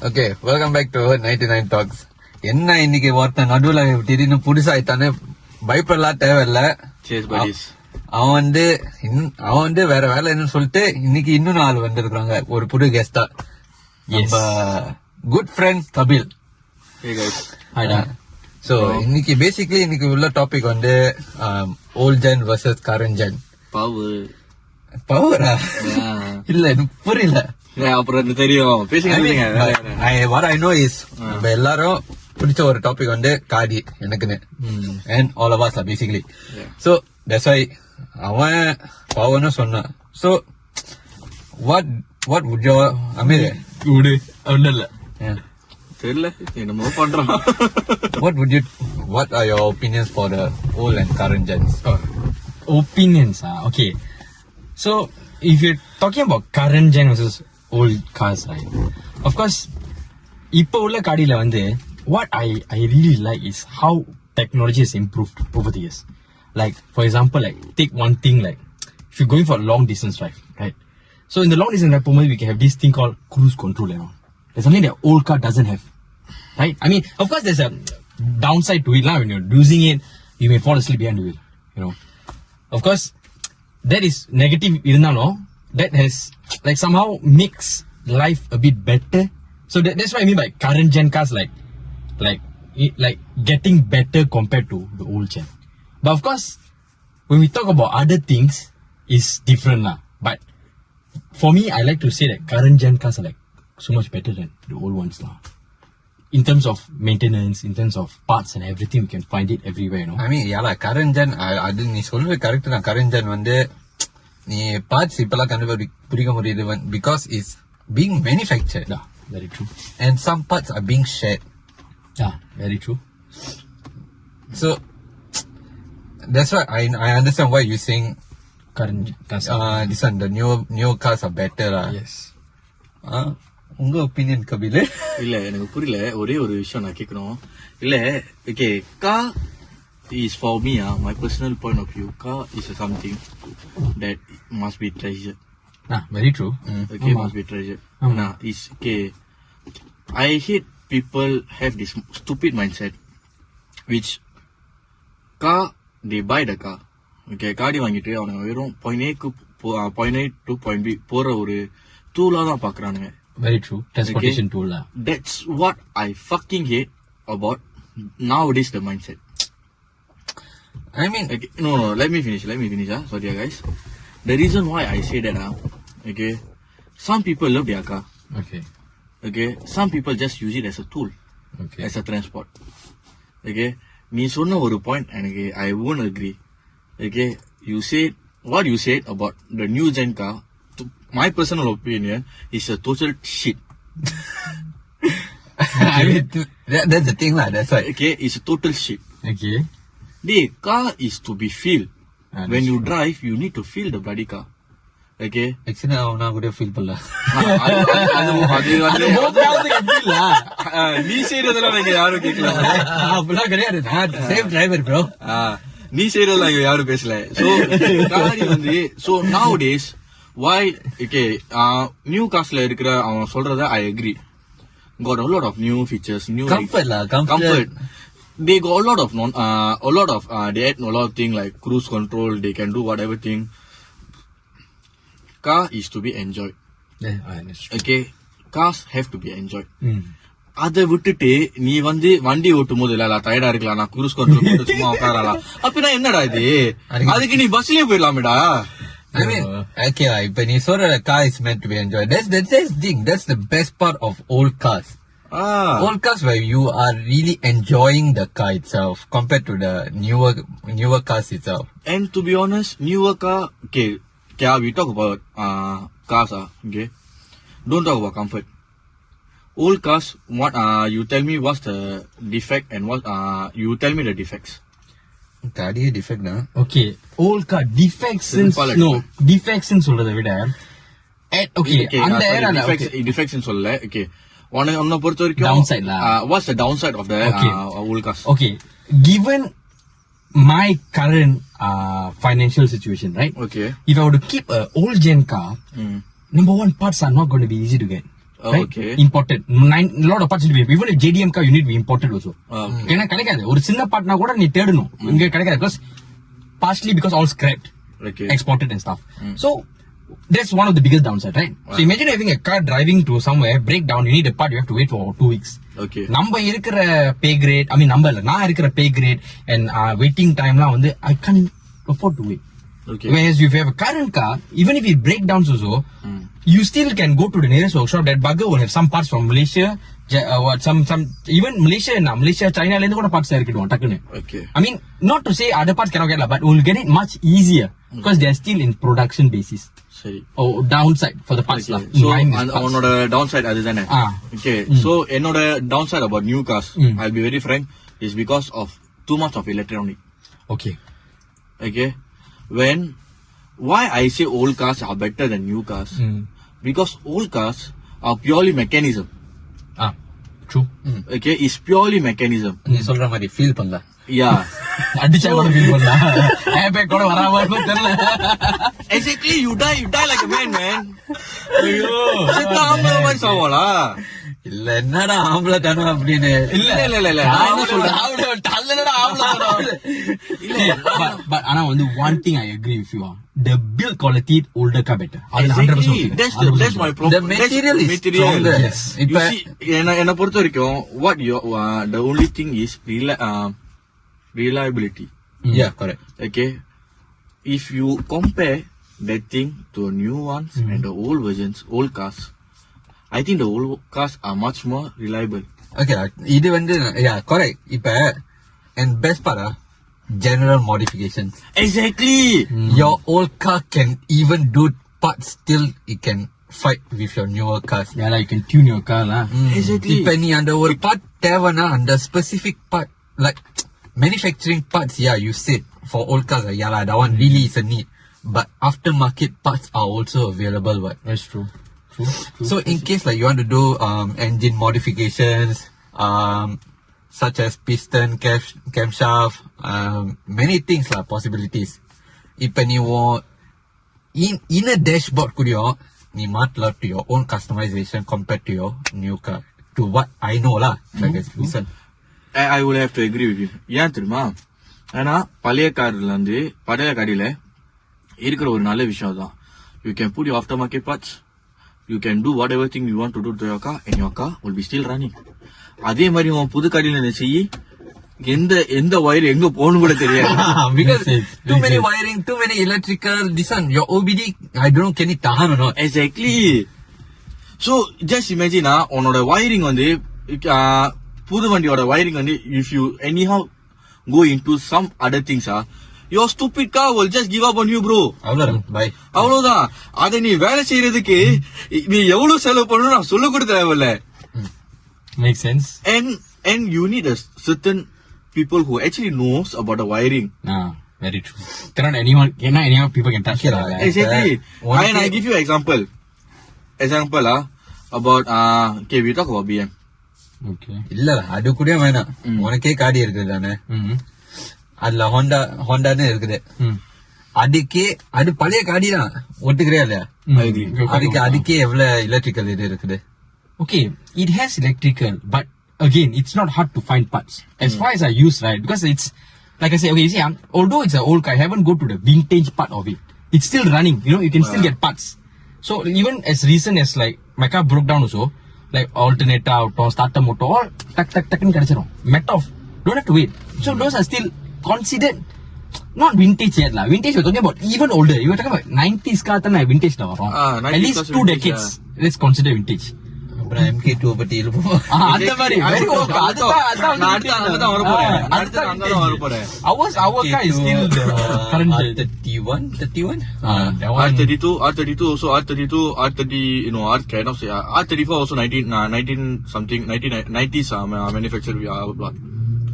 Okay welcome back to 99 டாக்ஸ். என்ன இன்னைக்கு ஒருத்தன் நடுவுல திடீர்னு புதுசா ஆயிட்டானே, பயப்படலாம் தேவையில்ல. அவன் வந்து வேற வேலை என்னன்னு சொல்லிட்டு இன்னைக்கு இன்னும் 4 வந்திருக்காங்க ஒரு புது கெஸ்டா. நம்ம குட் ஃப்ரெண்ட் கபில். சோ இன்னைக்கு பேசிக்கலி இன்னைக்கு உள்ள டாபிக் வந்து old gen versus current gen. பவரா இல்ல எனக்கு புரியல. அப்புறம் தெரியும் what I know is நம்ம எல்லாரும் பிடிச்ச ஒரு டாபிக் வந்து காடி எனக்குன்னு, and all of us are basically. So that's why அவன் பவர்னு சொன்னான். So what would your இல்ல தெரியல என்னமோ பண்றோம். what are your opinions for the old and current gens? Opinions okay, so if you're talking about current gen versus old cars, right, of course இப்போ உள்ள காடியில வந்து what I really like is how technology has improved over the years. Like for example, like take one thing, like if you're going for a long distance drive, right, so in the long distance drive we can have this thing called cruise control, you know. There's something that old car doesn't have, right? I mean, of course there's a downside to it now. When you're using it, you may fall asleep behind the wheel, you know. Of course that is negative, that has like somehow makes life a bit better. So that's what I mean by current gen cars, like getting better compared to the old gen. But of course when we talk about other things, is different lah. But for me, I like to say that current gen cars are like so much better than the old ones lah. In terms of maintenance, in terms of parts and everything, we can find it everywhere, you know. I mean, current gen, அது நீ சொல்றது correct தான். current gen வந்து நீ parts இப்பெல்லாம் கண்டுபிடிக்க முடியுது because it's being manufactured. Yeah, very true. And some parts are being shared. Yeah, very true. So that's why I understand why you're saying current cars. This one, the new cars are better lah. Yes. உங்க opinion Kapil? இல்ல எனக்கு புரியல. ஒரே ஒரு விஷயம் நான் கேட்கணும். இல்ல okay, car is for me, my personal point of view, car is something that must be treasured. Very true. Okay, must be treasured. Is okay. I hate people have this stupid mindset, which car, they buy the car. Okay, காடி வாங்கிட்டு அவனுங்க வெறும் point A to point B போற ஒரு டூலா தான் பாக்குறானுங்க. Very true. Transportation tool lah. That's what I fucking hate about nowadays the mindset. I mean, okay, no, let me finish. Sorry guys. The reason why I say that okay, some people love their car. Okay, some people just use it as a tool. Okay. As a transport. Okay, நீ சொன்ன ஒரு point எனக்கு I won't agree. Okay, what you said about the new gen car, my personal opinion, is a total shit. I mean, that's the thing lah. That's why. Okay, it's a total shit. Okay. The car is to be feel. When you true. drive, you need to feel the bloody car. Okay. Actually, நான் கூட feel பண்ணல. நீ செய்யறதெல்லாம் நீங்க யாரும் கேட்கல. அப்படிலாம் கிடையாது. நான் சேஃப் டிரைவர் ப்ரோ. நீ செய்யறதெல்லாம் இங்க யாரும் பேசல. So nowadays, why okay, new carsல இருக்கிற அவன் சொல்றத I agree. Got a lot of new features, new comfort lah, comfort. They got a lot of they add a lot of thing like cruise control. They can do whatever thing. Car is to be enjoyed. Okay, cars have to be enjoyed. அதை விட்டுட்டு நீ வந்து வண்டி ஓட்டும் போது இல்ல டயர்டா இருக்கலாம், நான் cruise control போட்டு சும்மா உட்காரலாம் அப்படின்னா என்னடா இது? அதுக்கு நீ பஸ்லயே போயிடலாமேடா. I mean, okay, இப்ப நீ சொல்ற car is meant to be enjoyed. That's the best part of old cars. Old cars where you are really enjoying the car itself compared to the newer cars itself. And to be honest, newer car, okay, we talk about cars, okay, don't talk about comfort. Old cars, what you tell me what's the defect and what you tell me the defects. காடியே defect தான். Okay, old car defects ன்னு சொல்றதை விட okay அந்த ஏரால defects ன்னு சொல்லல. Okay, உன்னை பொறுத்த வரைக்கும் downside lah. What's the downside of the old cars? Okay, given my current financial situation, right? Okay, if I were to keep a old gen car, number one, parts are not going to be easy to get. right? Okay. Imported. A lot of parts need to be, even if JDM car you need to be imported also. Okay. ஏன்னா கிடைக்காது ஒரு சின்ன பார்ட்னா கூட நீ தேடணும் இங்க கிடைக்காது because partially because all scrapped, Okay. exported and stuff. So that's one of the biggest downside, right? So imagine having a car driving to somewhere, break down, you need a part, you have to wait for 2 weeks. Okay. நம்ம இருக்கிற pay grade, I mean நம்ம இல்ல நான் இருக்கிற pay grade and waiting time லாம் வந்து I can't afford to wait. Okay. Whereas if you have a current car, even if it breaks down also, you still can go to the nearest workshop. That bugger will have some parts from Malaysia, some even Malaysia, China la கூட parts இருக்குடும் டக்குன்னு. Okay. I mean, not to say other parts cannot get, but we'll get it much easier because they are still in production basis. சரி. Oh, downside for the parts Okay. lah. So உன்னோட downside அதுதானே. Okay. So என்னோட downside about new cars, I'll be very frank, is because of too much of electronic. Okay. Okay. Why I say old cars are better than new cars? Because old cars are purely mechanism. True. Okay, it's purely mechanism. நீ சொல்ற மாதிரி feel பண்ணல. Yeah. அடிச்சா கூட feel பண்ணலாம். API கூட வராம இருக்கும் தெரியல. Exactly, you die like a man. ஐயோ. செத்த ஆம்பளை மாதிரி சாவலா? இல்ல என்னடா ஆம்பளை தானே அப்படின்னு. இல்ல. நான் என்ன சொல்றேன்? தள்ளனடா ஆம்பளை தானே. But ஆனா வந்து one thing I agree with you. The build quality older car better. Exactly. That's my problem. The material is stronger. Yes. You see, என்ன பொறுத்த வரைக்கும் what you the only thing is reliability. Yeah, correct. Okay, if you compare that thing to new ones and the old versions, old cars, I think the old cars are much more reliable. Okay, இது வந்து yeah, correct. இப்ப and best part general modifications. Exactly. Your old car can even do parts still it can fight with your newer cars. Yeah, like you can tune your car lah. Exactly. இப்ப நீ அந்த ஒரு part தேவைனா அந்த specific part like manufacturing parts, yeah, you said for old cars, yeah lah, that one really is a need. But aftermarket parts are also available, what? That's true. So in case like you want to do engine modifications, such as piston, camshaft, many things lah, possibilities. இப்ப நீ in a dashboard கூடயும் நீ மாட்டலாம் to your own customization compared to your new car. To what I know lah. Like listen. I will have to agree with you. ஏன் தெரியுமா? ஏன்னா பழைய காடியில இருக்கிற ஒரு நல்ல விஷயம் தான். You can put your aftermarket parts. You can do whatever thing you want to do to your car and your car will be still running. அதே மாதிரி உன் புது காடியில செய்யி எந்த வயர் எங்க போகணும் கூட தெரியாது. Because too many wiring, too many electrical, this one, your OBD, I don't know, can it tahan or not? Exactly. So just imagine உன்னோட wiring வந்து புது வண்டியோட wiring வந்து if you anyhow go into some other things your stupid car will just give up on you, bro. அவ்வளவுதான். அதை நீ வேலை செய்யறதுக்கு நீ எவ்வளவு செலவு பண்ணணும் நான் சொல்ல கூட தேவையில்ல. Makes sense. And you need a certain people who actually knows about the wiring. Very true. Cannot anyone people can touch it. Exactly. And I give you example about okay, we talk about BM. Okay. இல்ல அது கூட வேணாம். உனக்கே காடி இருக்குது தானே. அதுல ஹோண்டான்னு இருக்குது. அது பழைய காடி தான். ஒட்டுக்கிறியா இல்லையா? அதுக்கே எவ்வளவு எலக்ட்ரிக்கல் இது இருக்குது? Okay, it has electrical, but again, it's not hard to find parts. As far as I use, right, because it's, like I say, okay, you see, although it's an old car, I haven't go to the vintage part of it. It's still running, you can still get parts. So even as recent as like, my car broke down also, like alternator out or starter motor, all tuck in kadichirum. Met off. Don't have to wait. So those are still considered not vintage yet lah. Vintage we're talking about even older. You were talking about 90s car than vintage now. At least 2 decades. Let's consider vintage. அப்புறம் MK2 பத்தி இருப்போம். அந்த மாதிரி very old car. நான் அங்கதான் வர போறேன். Our car is still the current R31. R32 also R32 R30 cannot say R34 also 19 something 1990s manufactured blah.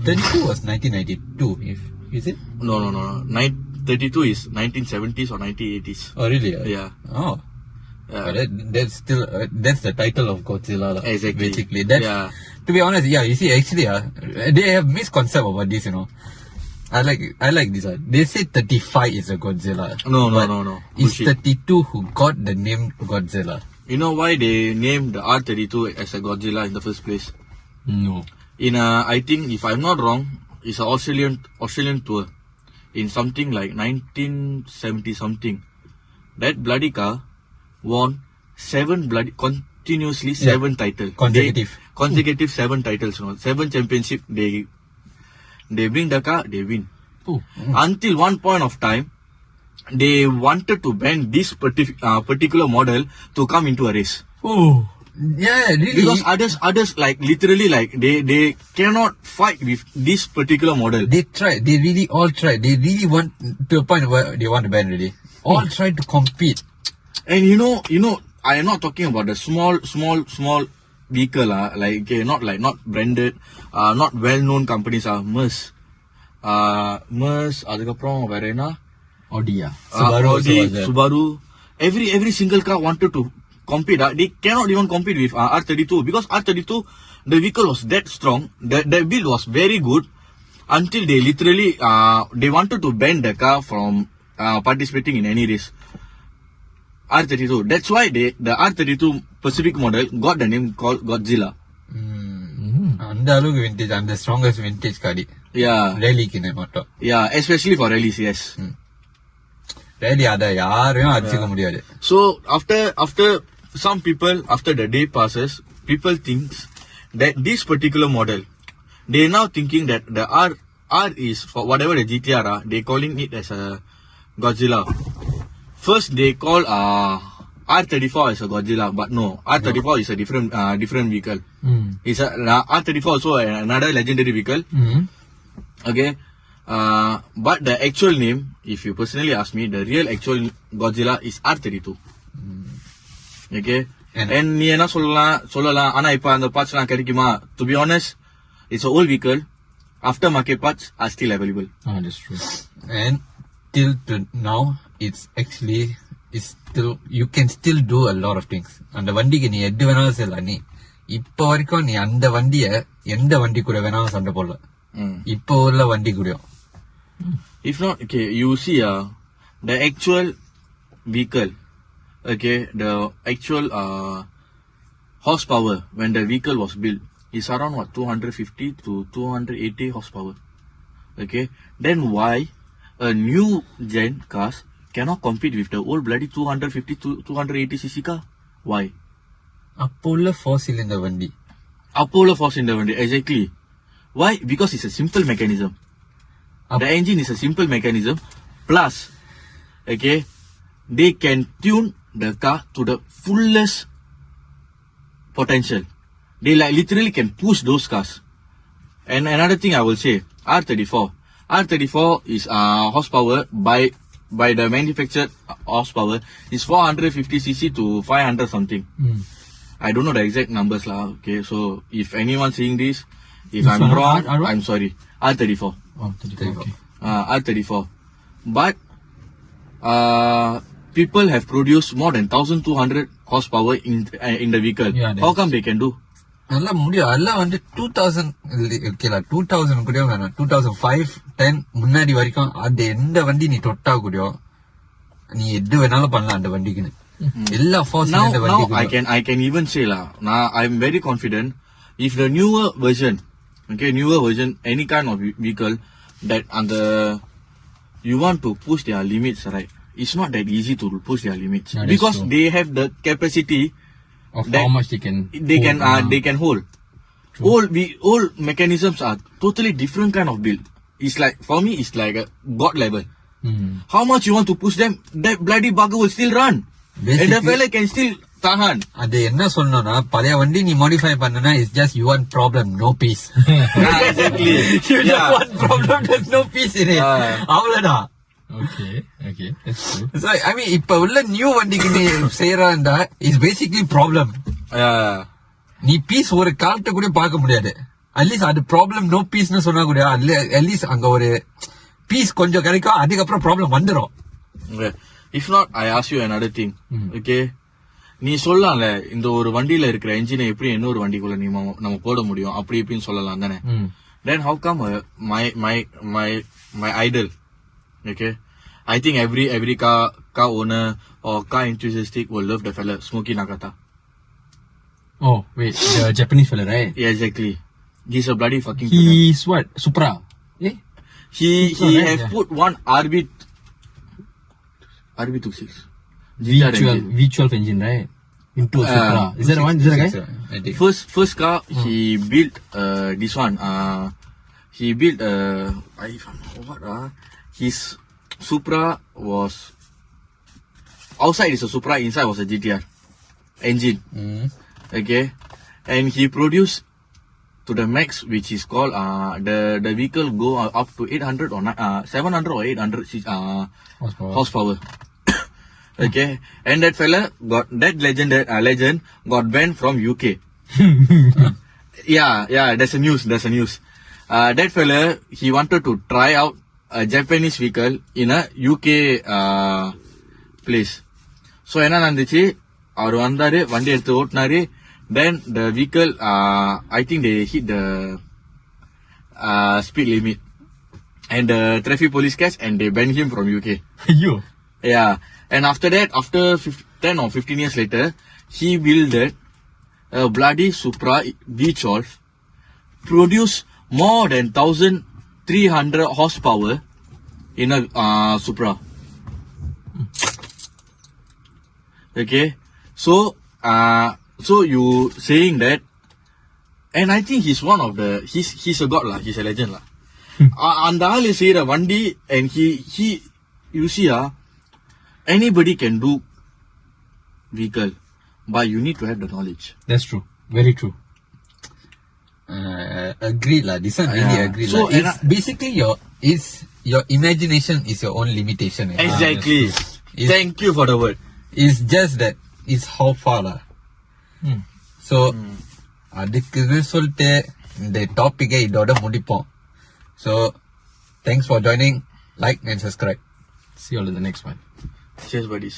32 was 1992 is it? No. 32 is 1970s or 1980s. Oh really? Yeah. Oh. That's still that's the title of Godzilla. Exactly. Basically, that's to be honest. Yeah, you see, actually, they have misconcept about this. I like this one. They say 35 is a Godzilla. No. It's 32 who got the name Godzilla. You know why they named the R32 as a Godzilla in the first place? No. I think if I'm not wrong, it's an Australian tour in something like 1970 something. That bloody car won continuously seven titles. Consecutive 7 titles. 7 championship. They bring the car, they win. Oh. Until one point of time, they wanted to ban this particular model to come into a race. Oh. Yeah, really. Because others like literally like they cannot fight with this particular model. They tried. They really all tried. They really want to a point where they want to ban really. All tried to compete. And you know, I am not talking about the small vehicle like okay, not branded, not well known companies Merc, அதுக்கப்புறம் வேற என்ன Audi. Audi, Subaru. Every single car wanted to compete. They cannot even compete with R32 because R32 the vehicle was that strong. The build was very good until they literally they wanted to ban the car from participating in any race. R32. That's why the R32 Pacific model got the name called Godzilla. அந்த அளவுக்கு vintage, அந்த strongest vintage காடி. Yeah. ரேலிக்கு மட்டும். Yeah, especially for rallies, yes. Rally அத யாரையும் அடிச்சுக்க முடியாது. So after some people, after the day passes, people thinks that this particular model, they now thinking that the R is for whatever the GTR are, they calling it as a Godzilla. First they call R34 as a Godzilla, but no, R34 is a different vehicle. It's R34 also another legendary vehicle. Okay, but the actual name, if you personally ask me, the real actual Godzilla is R32. Okay, and நீ என்ன சொல்லலாம் ஆனா இப்ப அந்த parts எல்லாம் கிடைக்குமா? To be honest, it's an old vehicle. Aftermarket parts are still available. That's true. And till to now, it's still, you can still do a lot of things. அந்த வண்டிக்கு நீ எது வேணாலும் செய்யலாம். நீ இப்ப வரைக்கும் நீ அந்த வண்டிய எந்த வண்டி கூட வேணாலும் சண்டை போடலாம். இப்ப உள்ள வண்டி கூட. If not, okay, you see the actual vehicle, okay, the actual horsepower when the vehicle was built is around 250 to 280 horsepower. Okay, then why a new gen cars cannot compete with the old bloody 250 to 280 cc car? Why? அப்போ உள்ள 4 cylinder வண்டி. Apollo 4 cylinder வண்டி, exactly. Why? Because it's a simple mechanism. The engine is a simple mechanism. Plus, okay, they can tune the car to the fullest potential. They like literally can push those cars. And another thing I will say, R34 is horsepower by the manufactured horsepower is 450cc to 500 something. I don't know the exact numbers lah. Okay, so if anyone seeing this, if I'm wrong, I'm sorry. R34. Oh, 34. Okay. R34. But people have produced more than 1200 horsepower in the vehicle. Yeah, how come they can do? நல்லா முடியும். அதெல்லாம் வந்து 2000 ஓகேலா 2000 கூட வேணாம், 2005 10 முன்னாடி வரைக்கும் அது எந்த வண்டி நீ தொட்டா கூட நீ எது வேணாலும் பண்ணலாம் அந்த வண்டிக்குன்னு. எல்லா ஃபோர்ஸ் இந்த வண்டி. I can even say lah. Now I'm very confident if the newer version, any kind of vehicle that you want to push their limits, right? It's not that easy to push their limits because they have the capacity of how much they can hold. All mechanisms are totally different kind of build. It's like, for me, it's like a god level. How much you want to push them, that bloody bugger will still run. And the fella can still tahan. அது என்ன சொல்லணும்னா பழைய வண்டி நீ modify பண்ணனா it's just you want problem, no peace. Exactly. You just want problem, there's no peace in it. அவ்வளவுதான். Okay, that's true. So, I mean, இப்ப உள்ள நியூ வண்டிக்கு நீ செய்யறாண்டா is basically problem. நீ பீஸ் ஒரு காலத்தை கூட பார்க்க முடியாது. அட்லீஸ்ட் அது ப்ராப்ளம் நோ பீஸ்னு சொன்னா கூட அட்லீஸ்ட் அங்க ஒரு பீஸ் கொஞ்சம் கிடைக்கும், அதுக்கப்புறம் ப்ராப்ளம் வந்துடும். If not, I ask you another thing. Okay, நீ சொல்லலாம்ல இந்த ஒரு வண்டியில இருக்கிற என்ஜினை எப்படி இன்னொரு வண்டிக்குள்ள நம்ம போட முடியும் அப்படி இப்படின்னு சொல்லலாம் தானே. Then how come my idol, okay, I think every car owner or car enthusiastic will love the fella Smokey Nakata. Oh, wait, the Japanese fella, right? Yeah, exactly. He's a bloody fucking tuner. He's what? Supra? Eh? He right, has yeah. put one RB26 GTR engine. V12 engine, right? Into a Supra. Is that the one? Is that the guy? I think. First car he built this one. He built his Supra was outside is a Supra, inside was a GTR engine. Okay, and he produced to the max, which is called the vehicle go up to 800 or 700 or 800 horsepower. Okay, and that fella got that legend got banned from UK. Yeah, there's a news. That fella, he wanted to try out a Japanese vehicle in a UK place. So என்ன நடந்துச்சு, அவர் வந்தாரு, வண்டி எடுத்து ஓட்டினாரு. Then the vehicle, I think they hit the speed limit, and the traffic police catch, and they banned him from UK. Yo. Yeah, and after that, after 10 or 15 years later, he built a bloody Supra V12, produced more than 1,300 horsepower in a Supra. Okay, so you saying that, and I think he's one of the he's a god lah, he's a legend lah. அந்த ஆளு செய்யற வண்டி, and he you see anybody can do vehicle, but you need to have the knowledge. That's true. Very true. Agreed lah. This one really Yeah. agreed So, lah. It's basically your imagination is your own limitation. Exactly. It's- Thank you for the word. It's just that it's how far lah. So அதுக்குன்னு சொல்லிட்டு இந்த டாபிக்கை இதோட முடிப்போம். So thanks for joining. Like and subscribe. See you all in the next one. Cheers buddies.